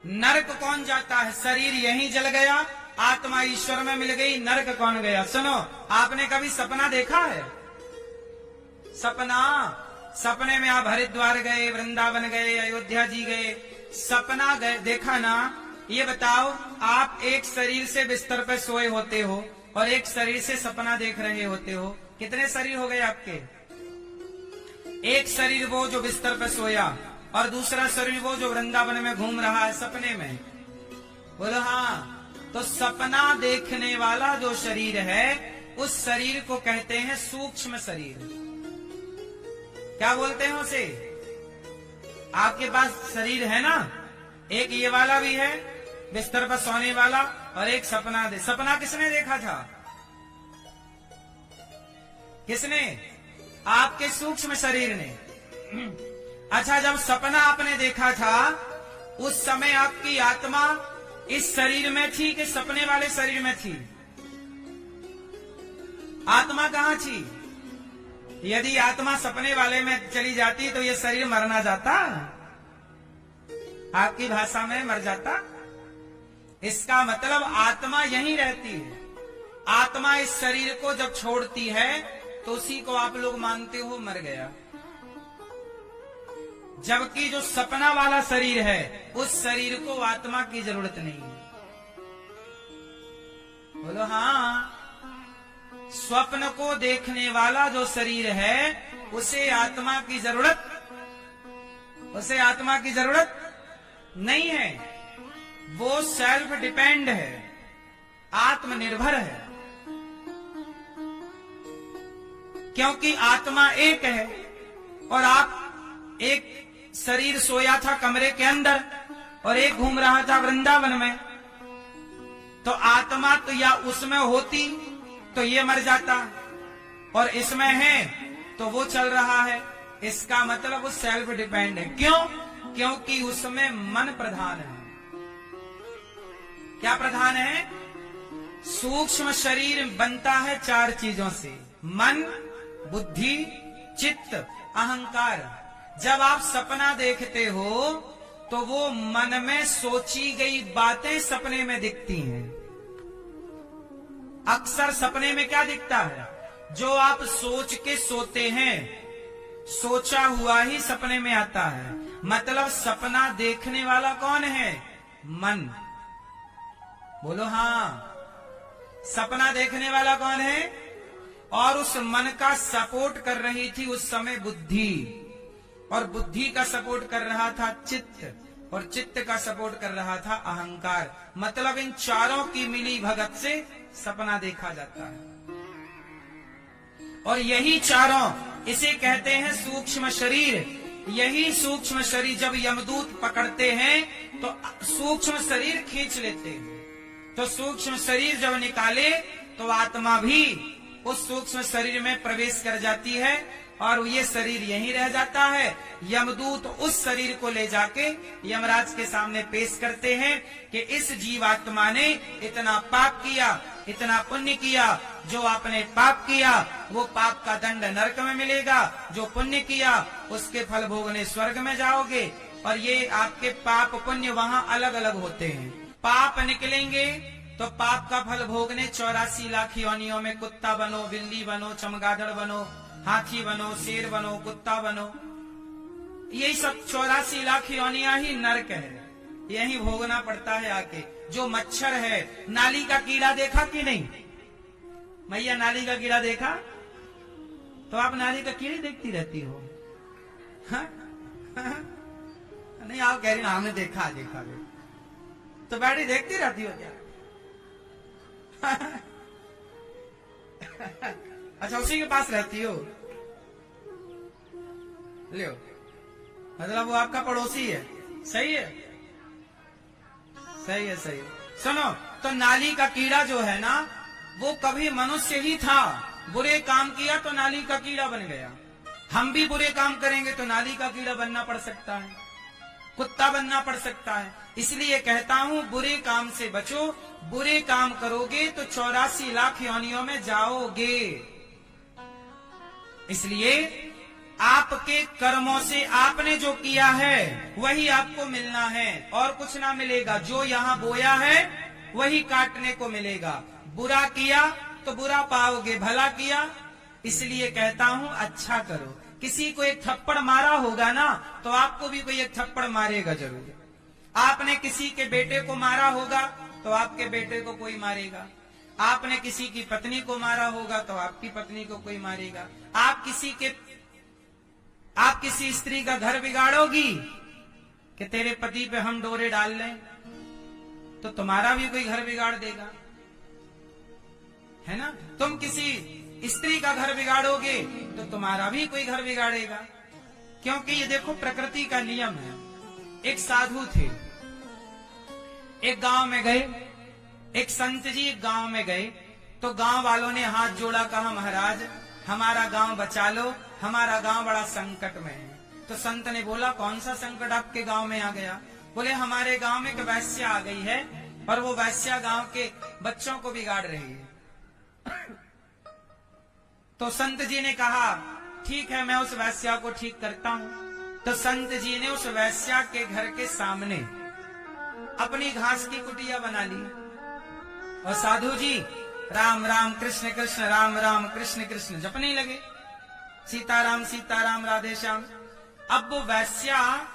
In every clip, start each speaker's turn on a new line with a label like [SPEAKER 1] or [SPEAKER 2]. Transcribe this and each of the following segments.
[SPEAKER 1] नरक कौन जाता है? शरीर यहीं जल गया, आत्मा ईश्वर में मिल गई, नरक कौन गया? सुनो, आपने कभी सपना देखा है? सपने में आप हरिद्वार गए, वृंदावन गए, अयोध्या जी गए, सपना गए देखा ना? ये बताओ, आप एक शरीर से बिस्तर पर सोए होते हो और एक शरीर से सपना देख रहे होते हो। कितने शरीर हो गए आपके? एक शरीर वो जो बिस्तर पर सोया और दूसरा शरीर वो जो वृंदावन में घूम रहा है सपने में। बोलो हाँ। तो सपना देखने वाला जो शरीर है उस शरीर को कहते हैं सूक्ष्म शरीर। क्या बोलते हैं उसे? आपके पास शरीर है ना, एक ये वाला भी है बिस्तर पर सोने वाला, और एक सपना किसने देखा था? किसने? आपके सूक्ष्म शरीर ने। अच्छा, जब सपना आपने देखा था उस समय आपकी आत्मा इस शरीर में थी कि सपने वाले शरीर में थी? आत्मा कहाँ थी? यदि आत्मा सपने वाले में चली जाती तो ये शरीर मर ना जाता? आपकी भाषा में मर जाता। इसका मतलब आत्मा यहीं रहती है। आत्मा इस शरीर को जब छोड़ती है तो उसी को आप लोग मानते हो मर गया, जबकि जो सपना वाला शरीर है उस शरीर को आत्मा की जरूरत नहीं है। बोलो हाँ। स्वप्न को देखने वाला जो शरीर है उसे आत्मा की जरूरत नहीं है। वो सेल्फ डिपेंड है, आत्मनिर्भर है, क्योंकि आत्मा एक है। और आप एक शरीर सोया था कमरे के अंदर और एक घूम रहा था वृंदावन में, तो आत्मा तो या उसमें होती तो ये मर जाता, और इसमें है तो वो चल रहा है। इसका मतलब वो सेल्फ डिपेंड है। क्यों? क्योंकि उसमें मन प्रधान है। क्या प्रधान है? सूक्ष्म शरीर बनता है 4 चीजों से: मन, बुद्धि, चित्त, अहंकार। जब आप सपना देखते हो तो वो मन में सोची गई बातें सपने में दिखती हैं। अक्सर सपने में क्या दिखता है? जो आप सोच के सोते हैं, सोचा हुआ ही सपने में आता है। मतलब सपना देखने वाला कौन है? मन। बोलो हाँ। सपना देखने वाला कौन है? और उस मन का सपोर्ट कर रही थी उस समय बुद्धि, और बुद्धि का सपोर्ट कर रहा था चित्त, और चित्त का सपोर्ट कर रहा था अहंकार। मतलब इन चारों की मिली भगत से सपना देखा जाता है। और यही चारों, इसे कहते हैं सूक्ष्म शरीर। यही सूक्ष्म शरीर जब यमदूत पकड़ते हैं तो सूक्ष्म शरीर खींच लेते हैं। तो सूक्ष्म शरीर जब निकाले तो आत्मा भी उस सूक्ष्म शरीर में प्रवेश कर जाती है और ये शरीर यहीं रह जाता है। यमदूत उस शरीर को ले जाके यमराज के सामने पेश करते हैं कि इस जीवात्मा ने इतना पाप किया, इतना पुण्य किया। जो आपने पाप किया वो पाप का दंड नरक में मिलेगा, जो पुण्य किया उसके फल भोगने स्वर्ग में जाओगे। और ये आपके पाप पुण्य वहाँ अलग अलग होते हैं। पाप निकलेंगे तो पाप का फल भोगने 84 लाख योनियों में कुत्ता बनो, बिल्ली बनो, चमगादड़ बनो, हाथी बनो, शेर बनो, कुत्ता बनो। यही सब 84 लाख योनियां ही नरक है, यही भोगना पड़ता है आके। जो मच्छर है, नाली का कीड़ा देखा कि नहीं? मैया नाली का कीड़ा देखा? तो आप नाली का कीड़ा देखती रहती हो? हाँ? नहीं, आप कह रही ना हमने देखा। तो बैठी देखती रहती हो क्या? अच्छा, उसी के पास रहती हो? लियो, मतलब वो आपका पड़ोसी है। सही है, सही है, सही है। सुनो, तो नाली का कीड़ा जो है ना, वो कभी मनुष्य ही था। बुरे काम किया तो नाली का कीड़ा बन गया। हम भी बुरे काम करेंगे तो नाली का कीड़ा बनना पड़ सकता है, कुत्ता बनना पड़ सकता है। इसलिए कहता हूँ बुरे काम से बचो। बुरे काम करोगे तो 84 लाख योनियों में जाओगे। इसलिए आपके कर्मों से आपने जो किया है वही आपको मिलना है और कुछ ना मिलेगा। जो यहाँ बोया है वही काटने को मिलेगा। बुरा किया तो बुरा पाओगे, भला किया इसलिए कहता हूँ अच्छा करो। किसी को एक थप्पड़ मारा होगा ना तो आपको भी कोई एक थप्पड़ मारेगा जरूर। आपने किसी के बेटे को मारा होगा तो आपके बेटे को कोई मारेगा। आपने किसी की पत्नी को मारा होगा तो आपकी पत्नी को कोई मारेगा। आप किसी स्त्री का घर बिगाड़ोगी कि तेरे पति पे हम डोरे डाल लें तो तुम्हारा भी कोई घर बिगाड़ देगा, है ना। तुम किसी स्त्री का घर बिगाड़ोगे तो तुम्हारा भी कोई घर बिगाड़ेगा, क्योंकि ये देखो प्रकृति का नियम है। एक साधु थे, एक गांव में गए, एक संत जी एक गांव में गए तो गांव वालों ने हाथ जोड़ा, कहा महाराज हमारा गांव बचा लो, हमारा गांव बड़ा संकट में है। तो संत ने बोला कौन सा संकट आपके गांव में आ गया? बोले हमारे गांव में एक वैश्या आ गई है और वो वैश्या गांव के बच्चों को बिगाड़ रही है। तो संत जी ने कहा ठीक है मैं उस वैश्या को ठीक करता हूं। तो संत जी ने उस वैश्या के घर के सामने अपनी घास की कुटिया बना ली और साधु जी राम राम कृष्ण कृष्ण राम राम कृष्ण कृष्ण जपने लगे, सीताराम राधे श्याम। अब वो वैश्या,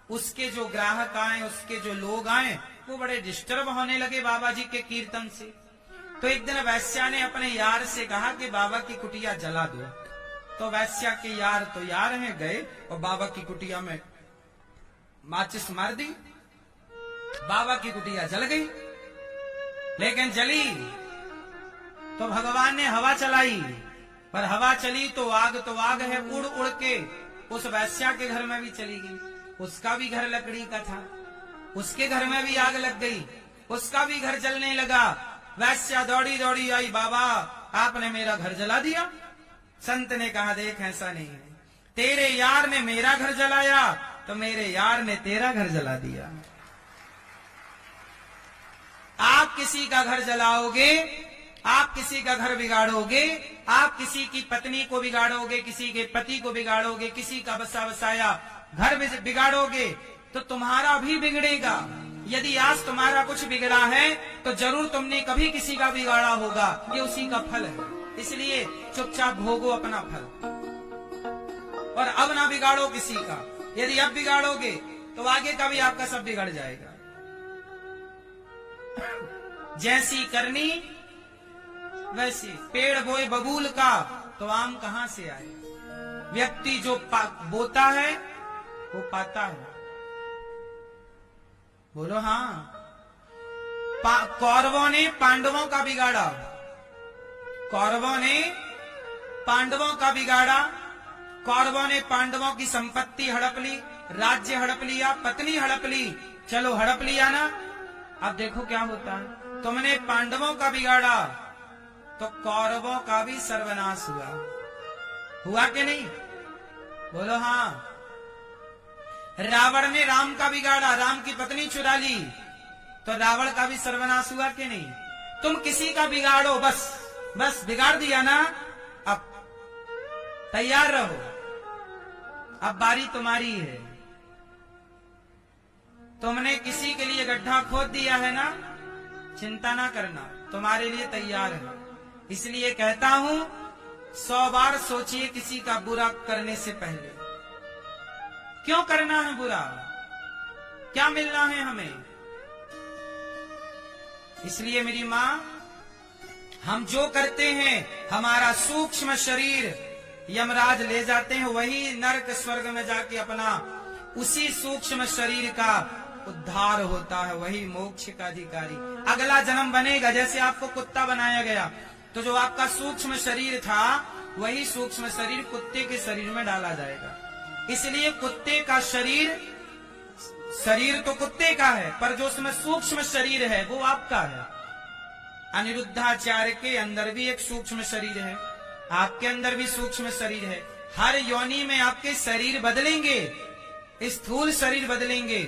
[SPEAKER 1] उसके जो ग्राहक आए, उसके जो लोग आए, वो बड़े डिस्टर्ब होने लगे बाबा जी के कीर्तन से। तो एक दिन वैश्या ने अपने यार से कहा कि बाबा की कुटिया जला दो। तो वैश्या के यार तो यार हैं, गए और बाबा की कुटिया में माचिस मार दी। बाबा की कुटिया जल गई, लेकिन जली तो भगवान ने हवा चलाई, पर हवा चली तो आग है, उड़ उड़ के उस वैश्या के घर में भी चली गई। उसका भी घर लकड़ी का था, उसके घर में भी आग लग गई, उसका भी घर जलने लगा। वैश्या दौड़ी दौड़ी आई, बाबा आपने मेरा घर जला दिया। संत ने कहा देख ऐसा नहीं है, तेरे यार ने मेरा घर जलाया तो मेरे यार ने तेरा घर जला दिया। आप किसी का घर जलाओगे, आप किसी का घर बिगाड़ोगे, आप किसी की पत्नी को बिगाड़ोगे, किसी के पति को बिगाड़ोगे, किसी का बसा बसाया घर बिगाड़ोगे तो तुम्हारा भी बिगड़ेगा। यदि आज तुम्हारा कुछ बिगड़ा है तो जरूर तुमने कभी किसी का बिगाड़ा होगा, ये उसी का फल है। इसलिए चुपचाप भोगो अपना फल और अब ना बिगाड़ो किसी का। यदि अब बिगाड़ोगे तो आगे का भी आपका सब बिगड़ जाएगा। जैसी करनी वैसी, पेड़ बोए बबूल का तो आम कहां से आए। व्यक्ति जो बोता है वो पाता है। बोलो हाँ। कौरवों ने पांडवों का बिगाड़ा, कौरवों ने पांडवों का बिगाड़ा। कौरवों ने पांडवों की संपत्ति हड़प ली, राज्य हड़प लिया, पत्नी हड़प ली। चलो हड़प लिया ना, अब देखो क्या होता है। तुमने पांडवों का बिगाड़ा तो कौरवों का भी सर्वनाश हुआ कि नहीं? बोलो हाँ। रावण ने राम का बिगाड़ा, राम की पत्नी चुरा ली तो रावण का भी सर्वनाश हुआ कि नहीं? तुम किसी का बिगाड़ो, बस बिगाड़ दिया ना, अब तैयार रहो, अब बारी तुम्हारी है। तुमने किसी के लिए गड्ढा खोद दिया है ना, चिंता ना करना, तुम्हारे लिए तैयार है। इसलिए कहता हूं 100 बार सोचिए किसी का बुरा करने से पहले। क्यों करना है बुरा? क्या मिलना है हमें? इसलिए मेरी मां, हम जो करते हैं हमारा सूक्ष्म शरीर यमराज ले जाते हैं, वही नरक स्वर्ग में जाके अपना उसी सूक्ष्म शरीर का उद्धार होता है, वही मोक्ष का अधिकारी अगला जन्म बनेगा। जैसे आपको कुत्ता बनाया गया तो जो आपका सूक्ष्म शरीर था वही सूक्ष्म शरीर कुत्ते के शरीर में डाला जाएगा। इसलिए कुत्ते का शरीर तो कुत्ते का है, पर जो उसमें सूक्ष्म शरीर है वो आपका है। अनिरुद्धाचार्य के अंदर भी एक सूक्ष्म शरीर है, आपके अंदर भी सूक्ष्म शरीर है। हर योनि में आपके शरीर बदलेंगे, स्थूल शरीर बदलेंगे,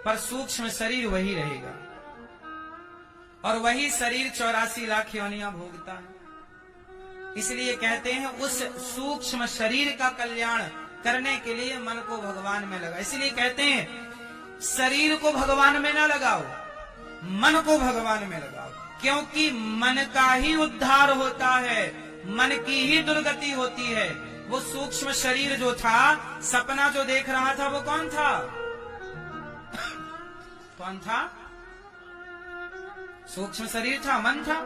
[SPEAKER 1] पर सूक्ष्म शरीर वही रहेगा। और वही शरीर 84 लाख योनियां भोगता है। इसलिए कहते हैं उस सूक्ष्म शरीर का कल्याण करने के लिए मन को भगवान में लगा। इसलिए कहते हैं शरीर को भगवान में ना लगाओ, मन को भगवान में लगाओ, क्योंकि मन का ही उद्धार होता है, मन की ही दुर्गति होती है। वो सूक्ष्म शरीर जो था, सपना जो देख रहा था, वो कौन था? कौन था? सूक्ष्म शरीर था, मन था।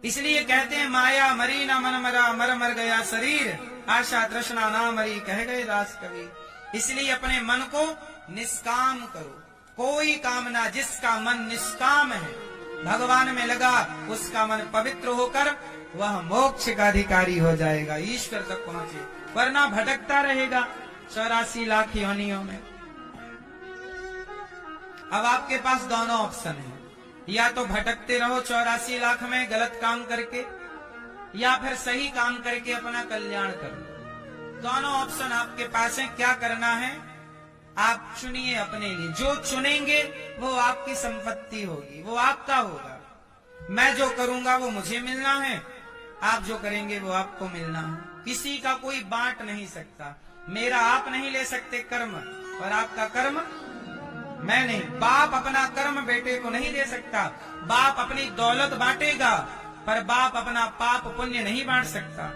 [SPEAKER 1] इसलिए कहते हैं माया मरी ना मन मरा, मर मर गया शरीर, आशा तृष्णा ना मरी, कह गए दास कवि। इसलिए अपने मन को निष्काम करो, कोई कामना, जिसका मन निष्काम है, भगवान में लगा, उसका मन पवित्र होकर वह मोक्ष का अधिकारी हो जाएगा, ईश्वर तक पहुंचे। वरना भटकता रहेगा 84 लाख योनियों में। अब आपके पास दोनों ऑप्शन है, या तो भटकते रहो 84 लाख में गलत काम करके, या फिर सही काम करके अपना कल्याण करो। दोनों ऑप्शन आपके पास है, क्या करना है आप चुनिए अपने लिए। जो चुनेंगे वो आपकी संपत्ति होगी, वो आपका होगा। मैं जो करूंगा वो मुझे मिलना है, आप जो करेंगे वो आपको मिलना है। किसी का कोई बांट नहीं सकता। मेरा आप नहीं ले सकते कर्म, और आपका कर्म मैं नहीं। बाप अपना कर्म बेटे को नहीं दे सकता। बाप अपनी दौलत बांटेगा, पर बाप अपना पाप पुण्य नहीं बांट सकता।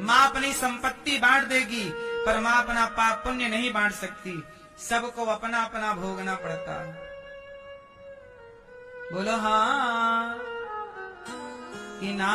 [SPEAKER 1] माँ अपनी संपत्ति बांट देगी, पर माँ अपना पाप पुण्य नहीं बांट सकती। सबको अपना अपना भोगना पड़ता है। बोलो हाँ कि ना?